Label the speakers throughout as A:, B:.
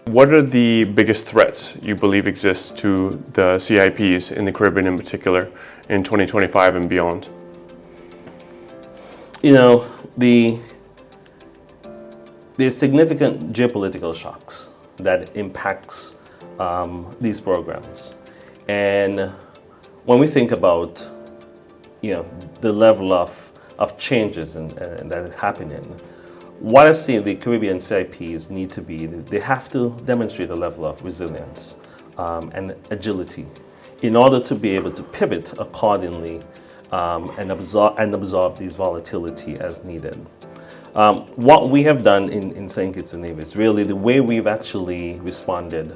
A: What are the biggest threats you believe exist to the CIPs in the Caribbean in particular in 2025 and beyond?
B: There's significant geopolitical shocks that impacts these programs. And when we think about, the level of changes that is happening, what I see the Caribbean CIPs need to be, they have to demonstrate a level of resilience and agility in order to be able to pivot accordingly and absorb these volatility as needed. What we have done in St. Kitts and Nevis, really the way we've actually responded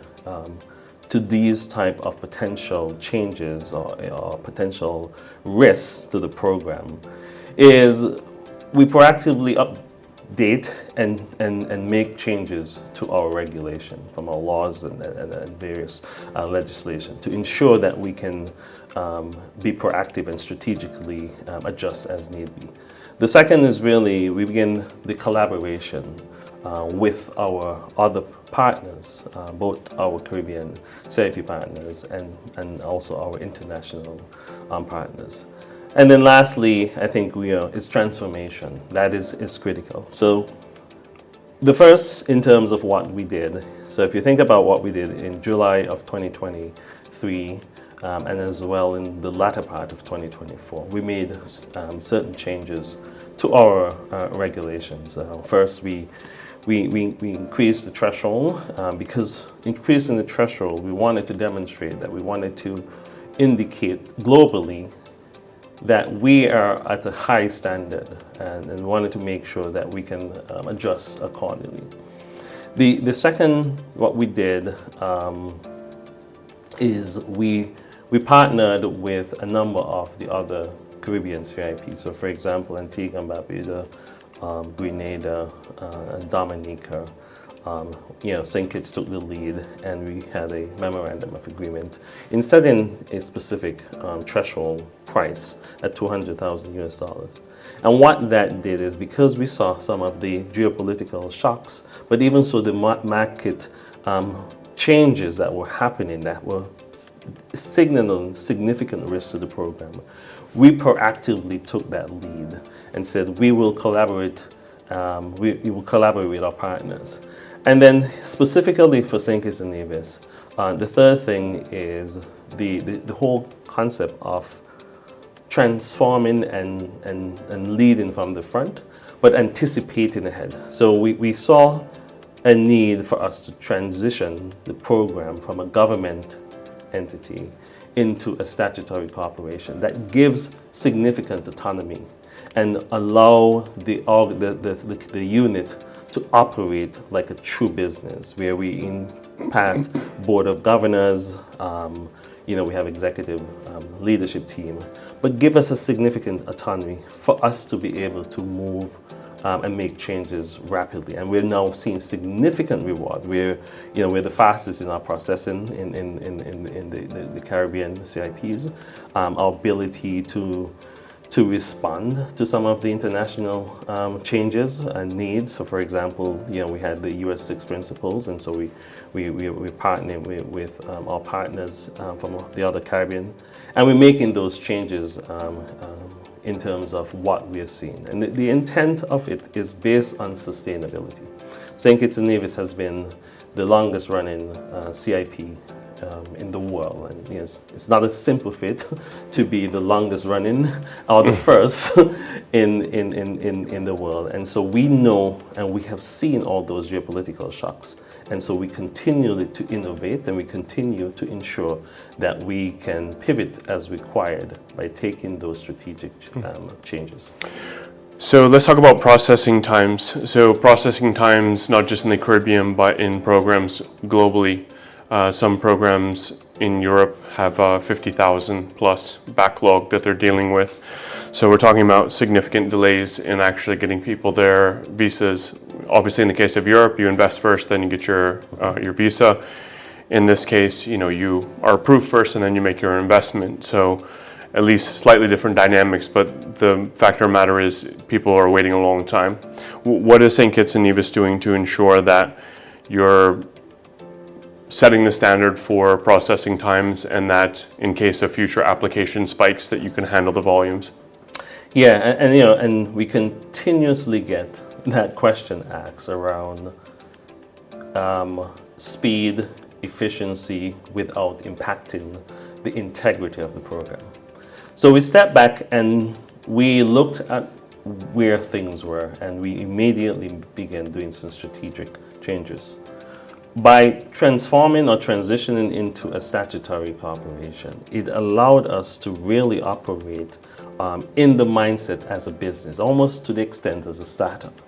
B: to these type of potential changes or potential risks to the program is we proactively update and make changes to our regulation from our laws and various legislation to ensure that we can be proactive and strategically adjust as need be. The second is really we begin the collaboration with our other partners, both our Caribbean CIP partners and also our international partners. And then lastly, I think it's transformation. That is critical. So the first in terms of what we did, so if you think about what we did in July of 2023, and as well in the latter part of 2024, we made certain changes to our regulations. First, we increased the threshold because increasing the threshold, we wanted to demonstrate that we wanted to indicate globally that we are at a high standard and wanted to make sure that we can adjust accordingly. The second, what we did is we partnered with a number of the other Caribbean CIPs. So for example, Antigua and Barbuda, Grenada, and Dominica, St. Kitts took the lead, and we had a memorandum of agreement in setting a specific threshold price at $200,000. And what that did is, because we saw some of the geopolitical shocks, but even so the market changes that were happening that were signaling significant risk to the program, we proactively took that lead and said we will collaborate. We will collaborate with our partners. And then specifically for St. Kitts and Nevis, the third thing is the whole concept of transforming and leading from the front, but anticipating ahead. So we saw a need for us to transition the program from a government entity into a statutory corporation that gives significant autonomy and allow the unit to operate like a true business, where we impact board of governors, we have executive leadership team, but give us a significant autonomy for us to be able to move and make changes rapidly. And we're now seeing significant reward. We're the fastest in our processing in the Caribbean CIPs. Our ability to respond to some of the international changes and needs. So for example, we had the US 6 principles, and so we're partnering with our partners from the other Caribbean, and we're making those changes in terms of what we are seeing. And the intent of it is based on sustainability. St. Kitts and Nevis has been the longest running CIP in the world. And it's not a simple feat to be the longest running or the first in the world. And so we know and we have seen all those geopolitical shocks. And so we continue to innovate, and we continue to ensure that we can pivot as required by taking those strategic changes.
A: So let's talk about processing times. So processing times, not just in the Caribbean, but in programs globally. Some programs in Europe have 50,000 plus backlog that they're dealing with. So we're talking about significant delays in actually getting people their visas. Obviously, in the case of Europe, you invest first, then you get your visa. In this case, you are approved first, and then you make your investment. So at least slightly different dynamics, but the fact of the matter is people are waiting a long time. What is St. Kitts and Nevis doing to ensure that your setting the standard for processing times, and that in case of future application spikes that you can handle the volumes?
B: Yeah, and you know, and we continuously get that question asked around speed, efficiency without impacting the integrity of the program. So we stepped back and we looked at where things were, and we immediately began doing some strategic changes. By transforming or transitioning into a statutory corporation, it allowed us to really operate in the mindset as a business, almost to the extent as a startup.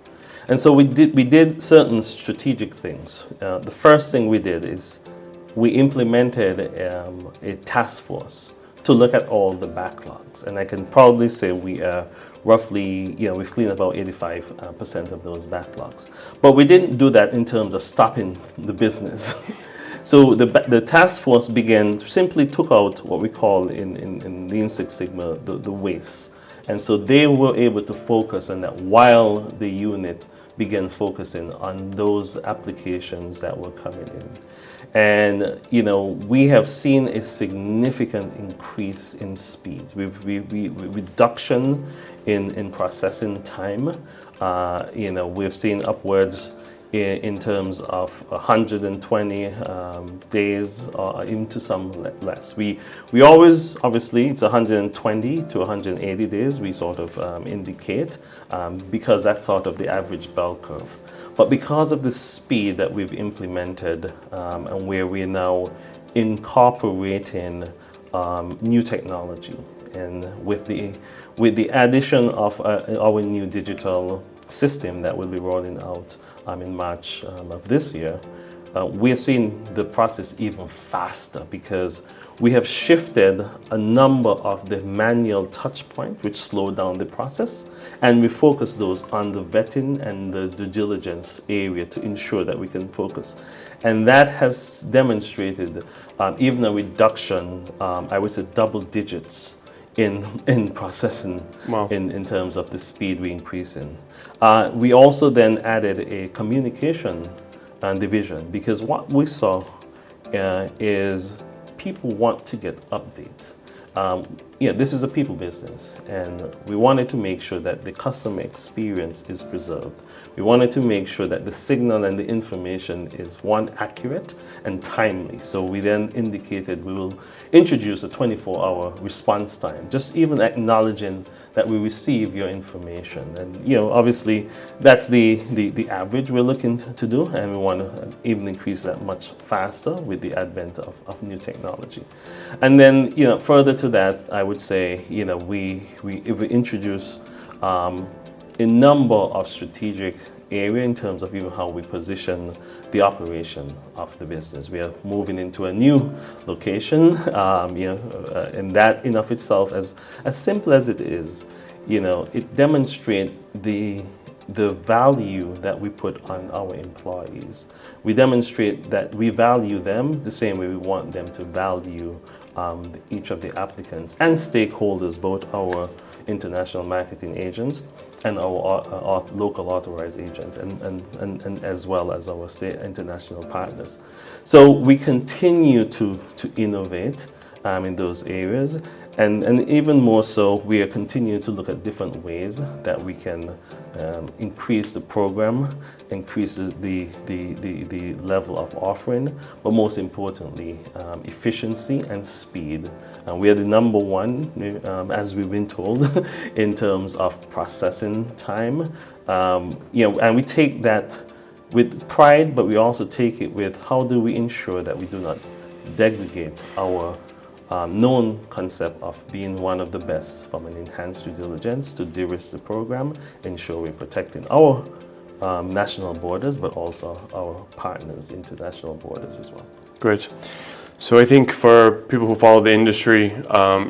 B: And so we did certain strategic things. The first thing we did is we implemented a task force to look at all the backlogs. And I can probably say we are roughly, we've cleaned about 85% of those backlogs. But we didn't do that in terms of stopping the business. So the task force simply took out what we call in Lean Six Sigma, the waste. And so they were able to focus on that while the unit began focusing on those applications that were coming in. And we have seen a significant increase in speed. Reduction in processing time. We've seen upwards in terms of 120 days or into some less. We always, obviously, it's 120 to 180 days we sort of indicate because that's sort of the average bell curve. But because of the speed that we've implemented and where we're now incorporating new technology, and with the addition of our new digital system that will be rolling out in March of this year, we're seeing the process even faster because we have shifted a number of the manual touch points which slow down the process, and we focus those on the vetting and the due diligence area to ensure that we can focus. And that has demonstrated even a reduction, I would say double digits in processing. Wow. in terms of the speed we increase in. We also then added a communication division because what we saw is people want to get updates. This is a people business, and we wanted to make sure that the customer experience is preserved. We wanted to make sure that the signal and the information is, one, accurate and timely. So we then indicated we will introduce a 24-hour response time, just even acknowledging that we receive your information. And obviously that's the average we're looking to do, and we want to even increase that much faster with the advent of new technology. And then further to that, I would say we introduce a number of strategic areas in terms of even how we position the operation of the business. We are moving into a new location, and that in of itself, as simple as it is, it demonstrates the value that we put on our employees. We demonstrate that we value them the same way we want them to value each of the applicants and stakeholders, both our international marketing agents and our local authorized agents, and as well as our state international partners. So we continue to innovate in those areas, and even more so, we are continuing to look at different ways that we can increase the program, increase the level of offering, but most importantly, efficiency and speed. And we are the number one, as we've been told, in terms of processing time. And we take that with pride, but we also take it with how do we ensure that we do not degrade our known concept of being one of the best from an enhanced due diligence to de-risk the program, ensure we're protecting our national borders, but also our partners' international borders as well.
A: Great. So I think for people who follow the industry,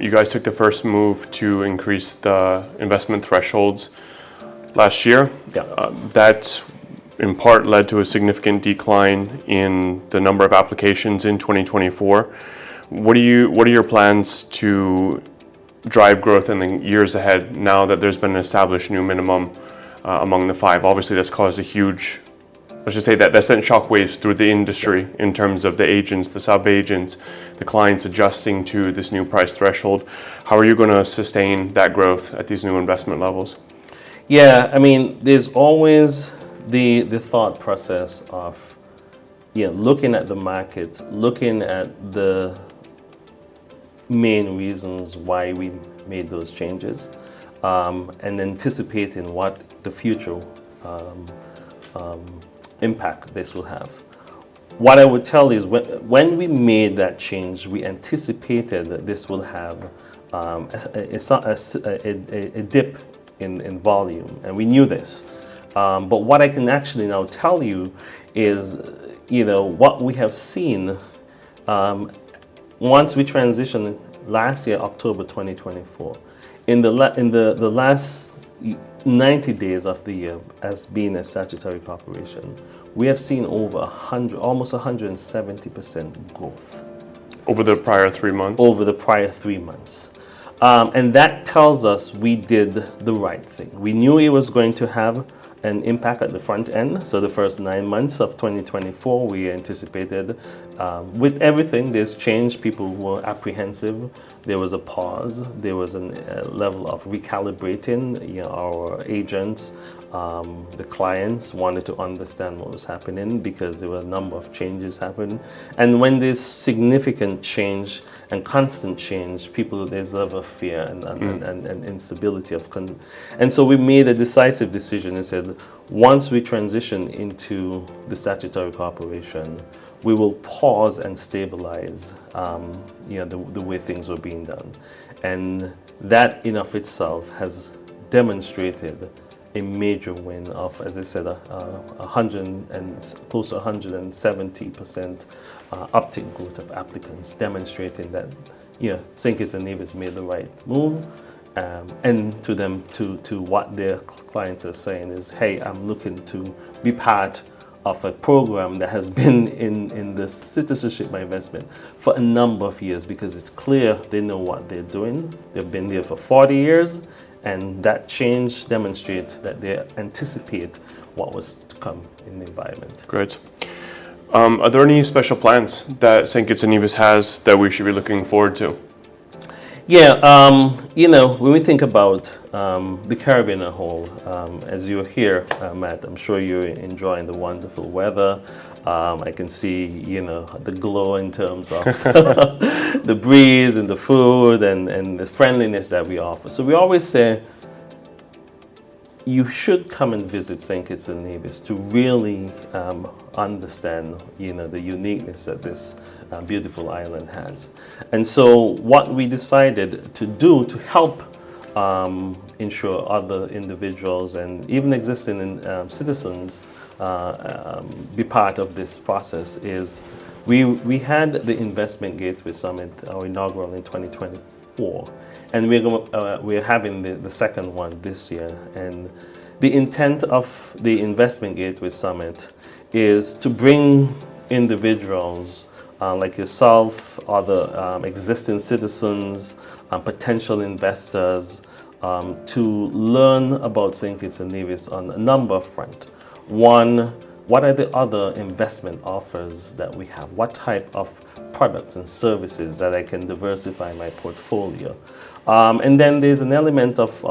A: you guys took the first move to increase the investment thresholds last year.
B: Yeah.
A: That in part led to a significant decline in the number of applications in 2024. What are your plans to drive growth in the years ahead now that there's been an established new minimum among the five? Obviously, that's caused a huge let's just say that sent shockwaves through the industry in terms of the agents, the sub-agents, the clients adjusting to this new price threshold. How are you going to sustain that growth at these new investment levels?
B: Yeah, I mean, there's always the thought process of looking at the market, looking at the main reasons why we made those changes, and anticipating what the future impact this will have. What I would tell is when we made that change, we anticipated that this will have a dip in volume, and we knew this. But what I can actually now tell you is, what we have seen once we transitioned last year, October 2024, in the last 90 days of the year as being a statutory corporation, we have seen over almost 170% growth.
A: Over the prior 3 months?
B: Over the prior 3 months. And that tells us we did the right thing. We knew it was going to have an impact at the front end. So the first 9 months of 2024, we anticipated with everything, there's change. People were apprehensive. There was a pause. There was a level of recalibrating. Our agents, the clients wanted to understand what was happening because there were a number of changes happening. And when there's significant change and constant change, there's a level of fear and instability and so we made a decisive decision and said, once we transition into the statutory corporation, we will pause and stabilize the way things were being done. And that in of itself has demonstrated a major win of, as I said, 100 and close to 170% uptick growth of applicants, demonstrating that St. Kitts and Nevis made the right move. And to them, to what their clients are saying is, hey, I'm looking to be part of a program that has been in the citizenship by investment for a number of years, because it's clear they know what they're doing. They've been there for 40 years, and that change demonstrates that they anticipate what was to come in the environment.
A: Great. Are there any special plans that St. Kitts and Nevis has that we should be looking forward to?
B: Yeah, when we think about the Caribbean as a whole, as you're here, Matt, I'm sure you're enjoying the wonderful weather. I can see, the glow in terms of the breeze and the food and the friendliness that we offer. So we always say, you should come and visit St. Kitts and Nevis to really understand, the uniqueness that this beautiful island has. And so what we decided to do to help ensure other individuals and even existing citizens be part of this process is we had the Investment Gateway Summit, our inaugural in 2024. And we're having the second one this year. And the intent of the Investment Gateway Summit is to bring individuals like yourself, other existing citizens, potential investors, to learn about St. Kitts and Nevis on a number of fronts. One, what are the other investment offers that we have? What type of products and services that I can diversify my portfolio? And then there's an element of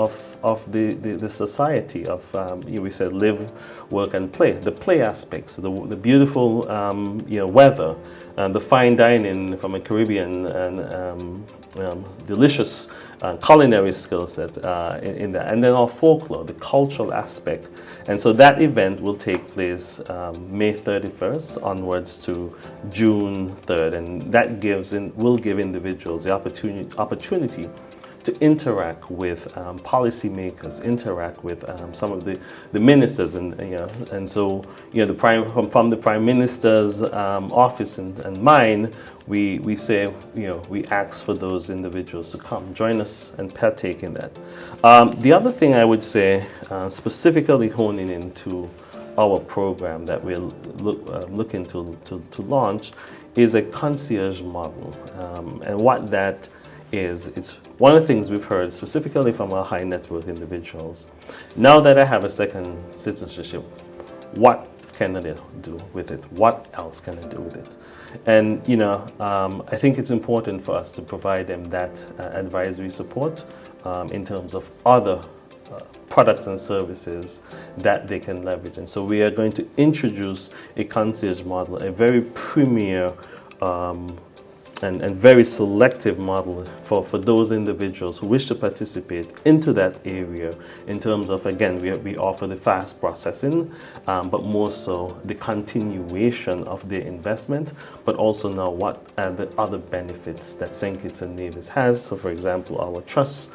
B: the society of, we said live, work and play. The play aspects, the beautiful weather, the fine dining from a Caribbean and delicious culinary skill set in that. And then our folklore, the cultural aspect. And so that event will take place May 31st onwards to June 3rd. And that will give individuals the opportunity to interact with policymakers, interact with some of the ministers, and so from the Prime Minister's office and mine, we say we ask for those individuals to come join us and partake in that. The other thing I would say, specifically honing into our program that we're looking to launch, is a concierge model, and what that is, it's one of the things we've heard specifically from our high net worth individuals. Now that I have a second citizenship, what can they do with it? What else can they do with it? And I think it's important for us to provide them that advisory support in terms of other products and services that they can leverage. And so we are going to introduce a concierge model, a very premier and very selective model for those individuals who wish to participate into that area in terms of, again, we offer the fast processing, but more so the continuation of their investment, but also now what are the other benefits that St. Kitts and Nevis has. So for example, our trust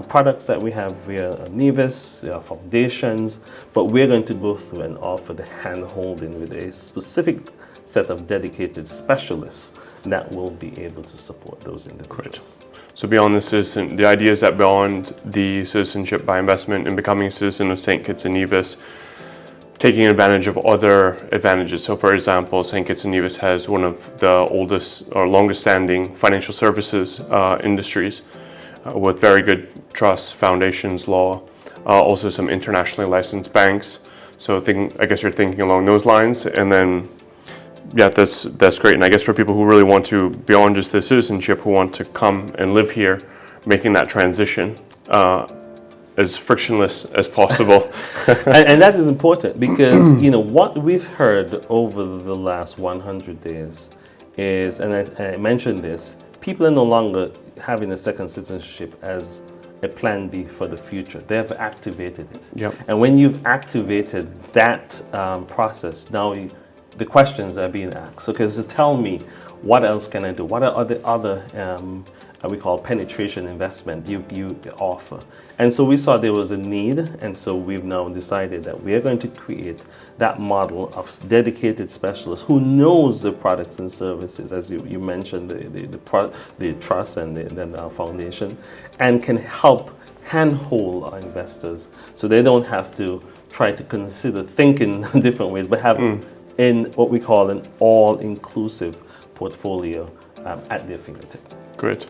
B: products that we have via Nevis, foundations, but we're going to go through and offer the hand-holding with a specific set of dedicated specialists that will be able to support those individuals.
A: Great. So beyond the idea is that beyond the citizenship by investment and becoming a citizen of St. Kitts and Nevis, taking advantage of other advantages. So for example, St. Kitts and Nevis has one of the oldest or longest standing financial services industries with very good trust, foundations law, also some internationally licensed banks. So I guess you're thinking along those lines. And then yeah, that's great. And I guess for people who really want to, beyond just the citizenship, who want to come and live here, making that transition as frictionless as possible.
B: and that is important because, what we've heard over the last 100 days is, and I mentioned this, people are no longer having a second citizenship as a plan B for the future. They have activated it.
A: Yep.
B: And when you've activated that process, now the questions are being asked. Okay, so tell me, what else can I do? What are the other we call penetration investment you offer? And so we saw there was a need, and so we've now decided that we are going to create that model of dedicated specialists who knows the products and services, as you mentioned, the trust and the foundation, and can help handhold our investors so they don't have to try to consider thinking different ways, but have in what we call an all-inclusive portfolio at their fingertip.
A: Great.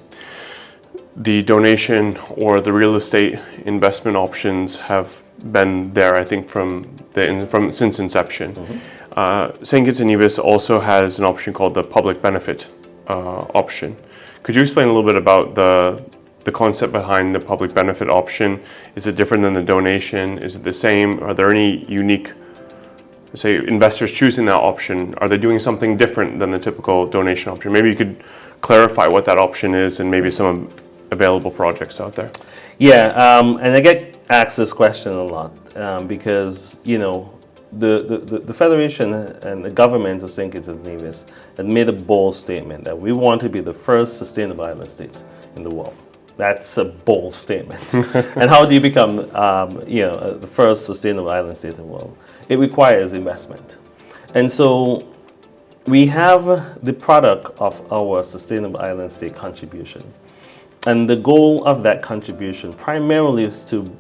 A: The donation or the real estate investment options have been there, I think, since inception. Mm-hmm. St. Kitts and Nevis also has an option called the public benefit option. Could you explain a little bit about the concept behind the public benefit option? Is it different than the donation? Is it the same? Are there any unique, say, investors choosing that option? Are they doing something different than the typical donation option? Maybe you could clarify what that option is and maybe some available projects out there.
B: Yeah, and I get asked this question a lot because, the Federation and the government of St. Kitts and Nevis had made a bold statement that we want to be the first sustainable island state in the world. That's a bold statement. And how do you become, the first sustainable island state in the world? It requires investment. And so we have the product of our sustainable island state contribution. And the goal of that contribution primarily is to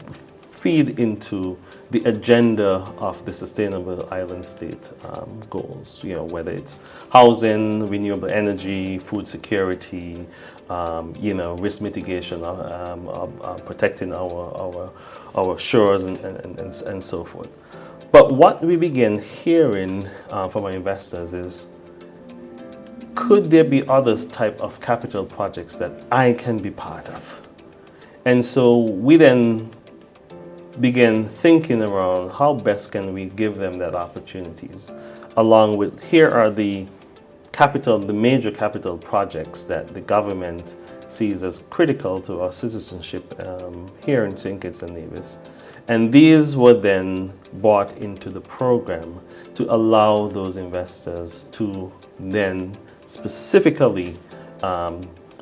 B: feed into the agenda of the sustainable island state goals, whether it's housing, renewable energy, food security, risk mitigation, protecting our shores and so forth. But what we begin hearing from our investors is, could there be other type of capital projects that I can be part of? And so we then begin thinking around how best can we give them that opportunities, along with, here are the major capital projects that the government sees as critical to our citizenship here in St. Kitts and Nevis. And these were then brought into the program to allow those investors to then specifically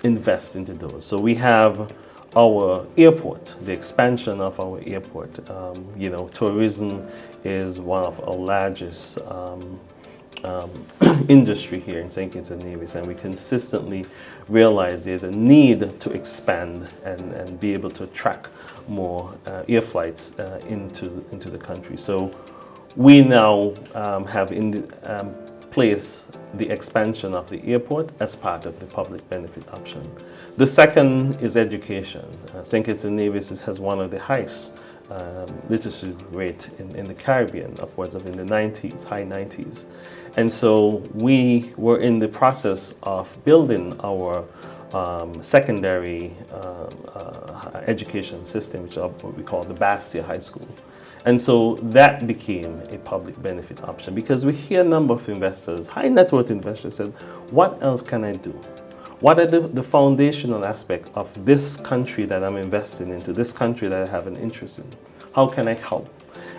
B: invest into those. So we have our airport, the expansion of our airport. Tourism is one of our largest industry here in St. Kitts and Nevis, and we consistently realize there's a need to expand and be able to attract more air flights into the country. So we now have in place the expansion of the airport as part of the public benefit option. The second is education. St. Kitts and Nevis has one of the highest literacy rate in the Caribbean, upwards of in the 90s, high 90s. And so we were in the process of building our secondary education system, which is what we call the Bastia High School. And so that became a public benefit option because we hear a number of investors, high net worth investors, said, what else can I do? What are the foundational aspects of this country that I'm investing into, this country that I have an interest in? How can I help?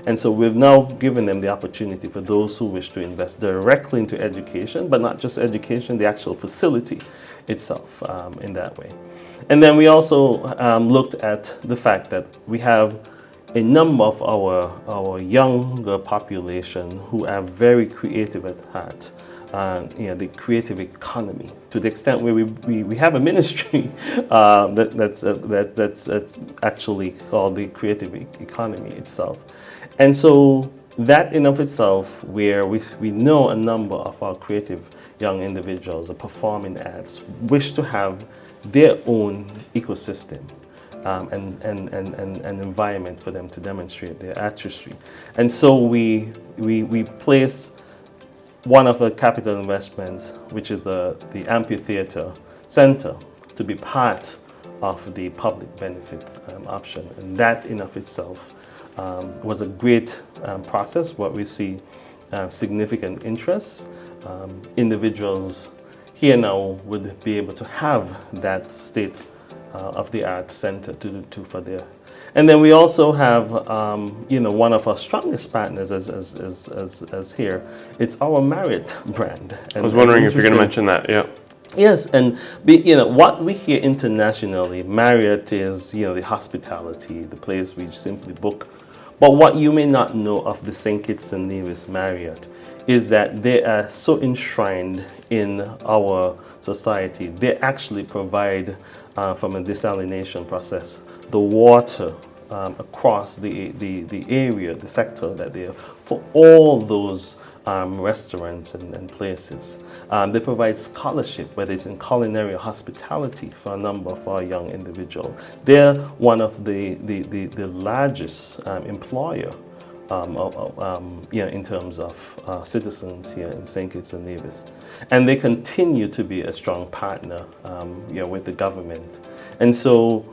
B: And so we've now given them the opportunity for those who wish to invest directly into education, but not just education, the actual facility itself in that way. And then we also looked at the fact that we have a number of our younger population who are very creative at heart. The creative economy, to the extent where we have a ministry that's actually called the creative economy itself. And so that in of itself, where we know a number of our creative young individuals, the performing arts, wish to have their own ecosystem. And environment for them to demonstrate their artistry. And so we place one of the capital investments, which is the amphitheater center, to be part of the public benefit option. And that in of itself was a great process where we see significant interest. Individuals here now would be able to have that state of the art center for their, and then we also have one of our strongest partners as here. It's our Marriott brand. And
A: I was wondering if you're going to mention that. Yeah.
B: Yes, and what we hear internationally, Marriott is the hospitality, the place we simply book. But what you may not know of the St. Kitts and Nevis Marriott is that they are so enshrined in our society. They actually provide, from a desalination process, the water across the area, the sector that they have, for all those restaurants and places. They provide scholarship, whether it's in culinary or hospitality, for a number of our young individuals. They're one of the largest employer in terms of citizens here in St. Kitts and Nevis. And they continue to be a strong partner with the government. And so,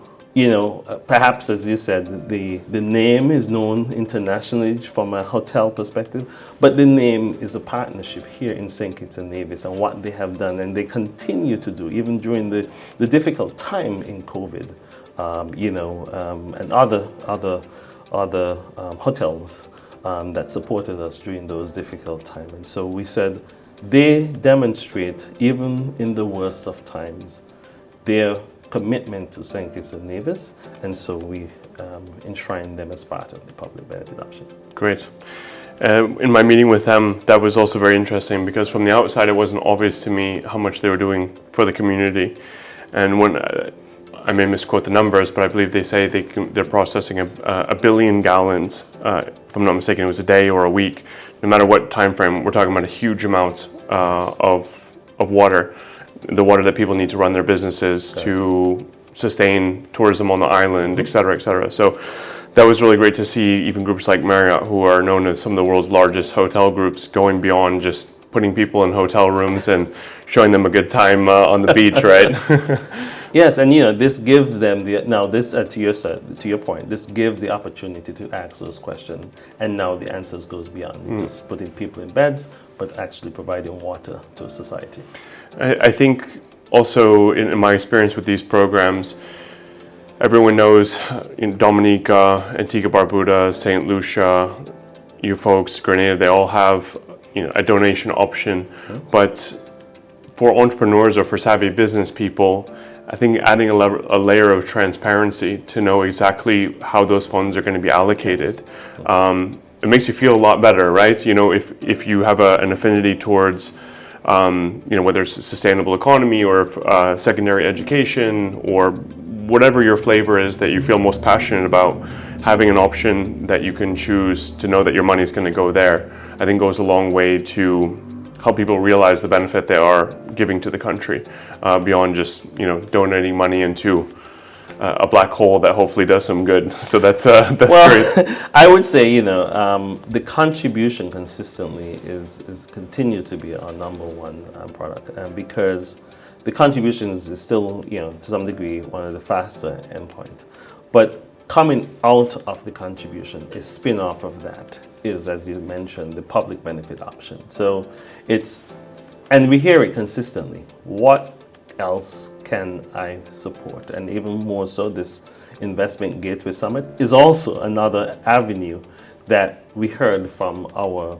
B: perhaps as you said, the name is known internationally from a hotel perspective, but the name is a partnership here in St. Kitts and Nevis and what they have done, and they continue to do, even during the difficult time in COVID, and other hotels that supported us during those difficult times. And so we said they demonstrate, even in the worst of times, their commitment to St. Kitts and Nevis, and so we enshrine them as part of the public benefit option.
A: Great. In my meeting with them, that was also very interesting because from the outside, it wasn't obvious to me how much they were doing for the community. And when I may misquote the numbers, but I believe they say they're processing a billion gallons. If I'm not mistaken, it was a day or a week. No matter what time frame, we're talking about a huge amount of water. The water that people need to run their businesses, to sustain tourism on the island, et cetera, et cetera. So that was really great to see even groups like Marriott, who are known as some of the world's largest hotel groups, going beyond just putting people in hotel rooms and showing them a good time on the beach, right?
B: Yes, and this gives them to your point, this gives the opportunity to ask those questions, and now the answers goes beyond just putting people in beds, but actually providing water to society.
A: I think also in my experience with these programs, everyone knows in Dominica, Antigua Barbuda, St. Lucia, you folks, Grenada, they all have a donation option. But for entrepreneurs or for savvy business people, I think adding a layer of transparency to know exactly how those funds are going to be allocated, it makes you feel a lot better, right? If you have an affinity towards whether it's a sustainable economy or secondary education or whatever your flavor is that you feel most passionate about, having an option that you can choose to know that your money is going to go there, I think goes a long way to help people realize the benefit they are giving to the country, beyond just donating money into a black hole that hopefully does some good. So that's
B: Well,
A: great.
B: I would say, the contribution consistently is continue to be our number one product, because the contributions is still, to some degree, one of the faster endpoint. But coming out of the contribution, a spin-off of that is, as you mentioned, the public benefit option. So and we hear it consistently. What else can I support? And even more so, this Investment Gateway Summit is also another avenue that we heard from our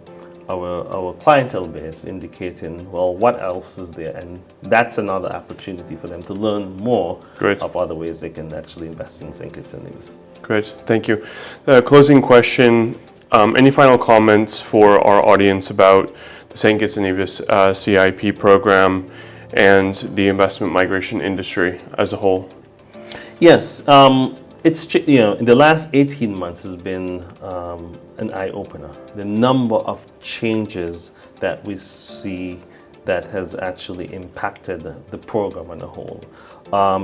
B: clientele base indicating, well, what else is there? And that's another opportunity for them to learn more of other ways they can actually invest in St. Kitts and Nevis.
A: Great, thank you. Closing question, any final comments for our audience about the St. Kitts and Nevis CIP program and the investment migration industry as a whole?
B: Yes, it's in the last 18 months has been an eye-opener. The number of changes that we see that has actually impacted the program on a whole,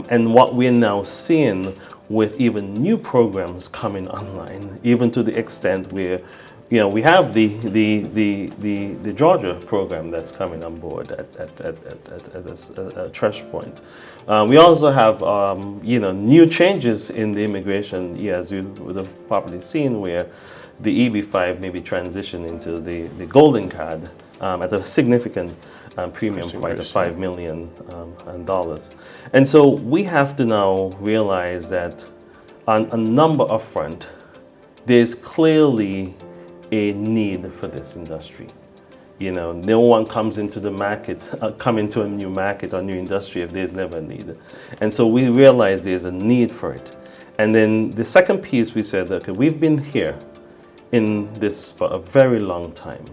B: and what we're now seeing with even new programs coming online, even to the extent where we have the Georgia program that's coming on board at a trash point. We also have new changes in the immigration, as we would have probably seen, where the EB-5 may be transitioned into the golden card at a significant premium price of $5 million. And so we have to now realize that on a number of fronts, there's clearly a need for this industry. No one comes into the market, come into a new market or new industry if there's never a need. And so we realize there's a need for it. And then the second piece, we said, okay, we've been here in this for a very long time.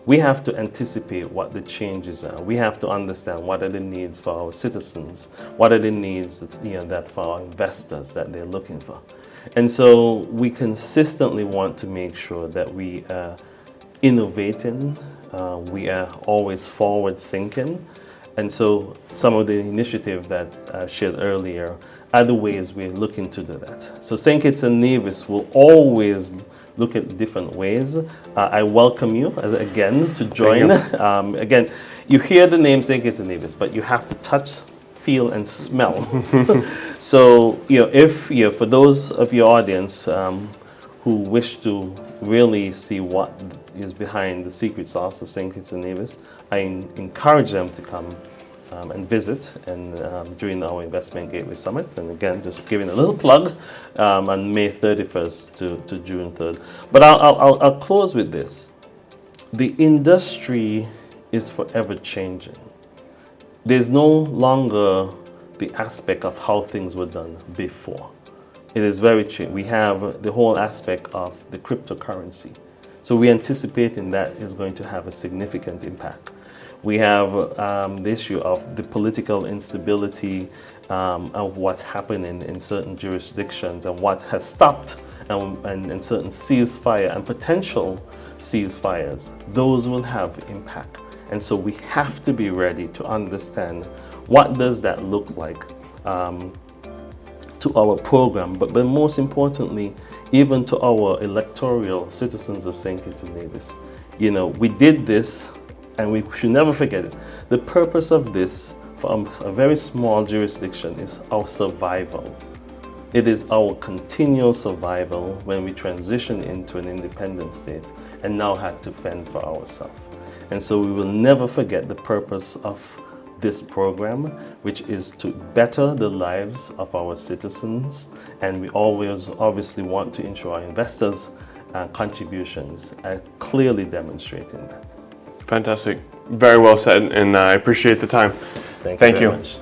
B: We have to anticipate what the changes are. We have to understand what are the needs for our citizens, what are the needs that for our investors that they're looking for. And so we consistently want to make sure that we are innovating, we are always forward thinking. And so some of the initiatives that I shared earlier are the ways we're looking to do that. So St. Kitts and Nevis will always look at different ways. I welcome you again to join. Again, you hear the name St. Kitts and Nevis, but you have to touch, feel, and smell. So, for those of your audience who wish to really see what is behind the secret sauce of St. Kitts and Nevis, I encourage them to come and visit during our Investment Gateway Summit. And again, just giving a little plug on May 31st to June 3rd. But I'll close with this. The industry is forever changing. There's no longer the aspect of how things were done before. It is very changing. We have the whole aspect of the cryptocurrency. So we're anticipating that is going to have a significant impact. We have the issue of the political instability of what's happening in certain jurisdictions and what has stopped and certain ceasefire and potential ceasefires. Those will have impact. And so we have to be ready to understand what does that look like to our program, but most importantly, even to our electoral citizens of St. Kitts and Nevis. We did this, and we should never forget it. The purpose of this for a very small jurisdiction is our survival. It is our continual survival when we transition into an independent state and now had to fend for ourselves. And so we will never forget the purpose of this program, which is to better the lives of our citizens. And we always obviously want to ensure our investors' contributions are clearly demonstrating that.
A: Fantastic. Very well said, and I appreciate the time.
B: Thank you very much.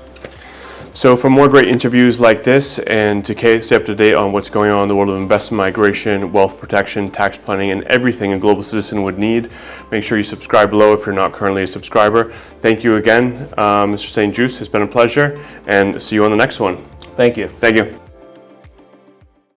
A: So for more great interviews like this and to stay up to date on what's going on in the world of investment migration, wealth protection, tax planning, and everything a global citizen would need, make sure you subscribe below if you're not currently a subscriber. Thank you again, Mr. St. Juste. It's been a pleasure, and see you on the next one.
B: Thank you.
A: Thank you.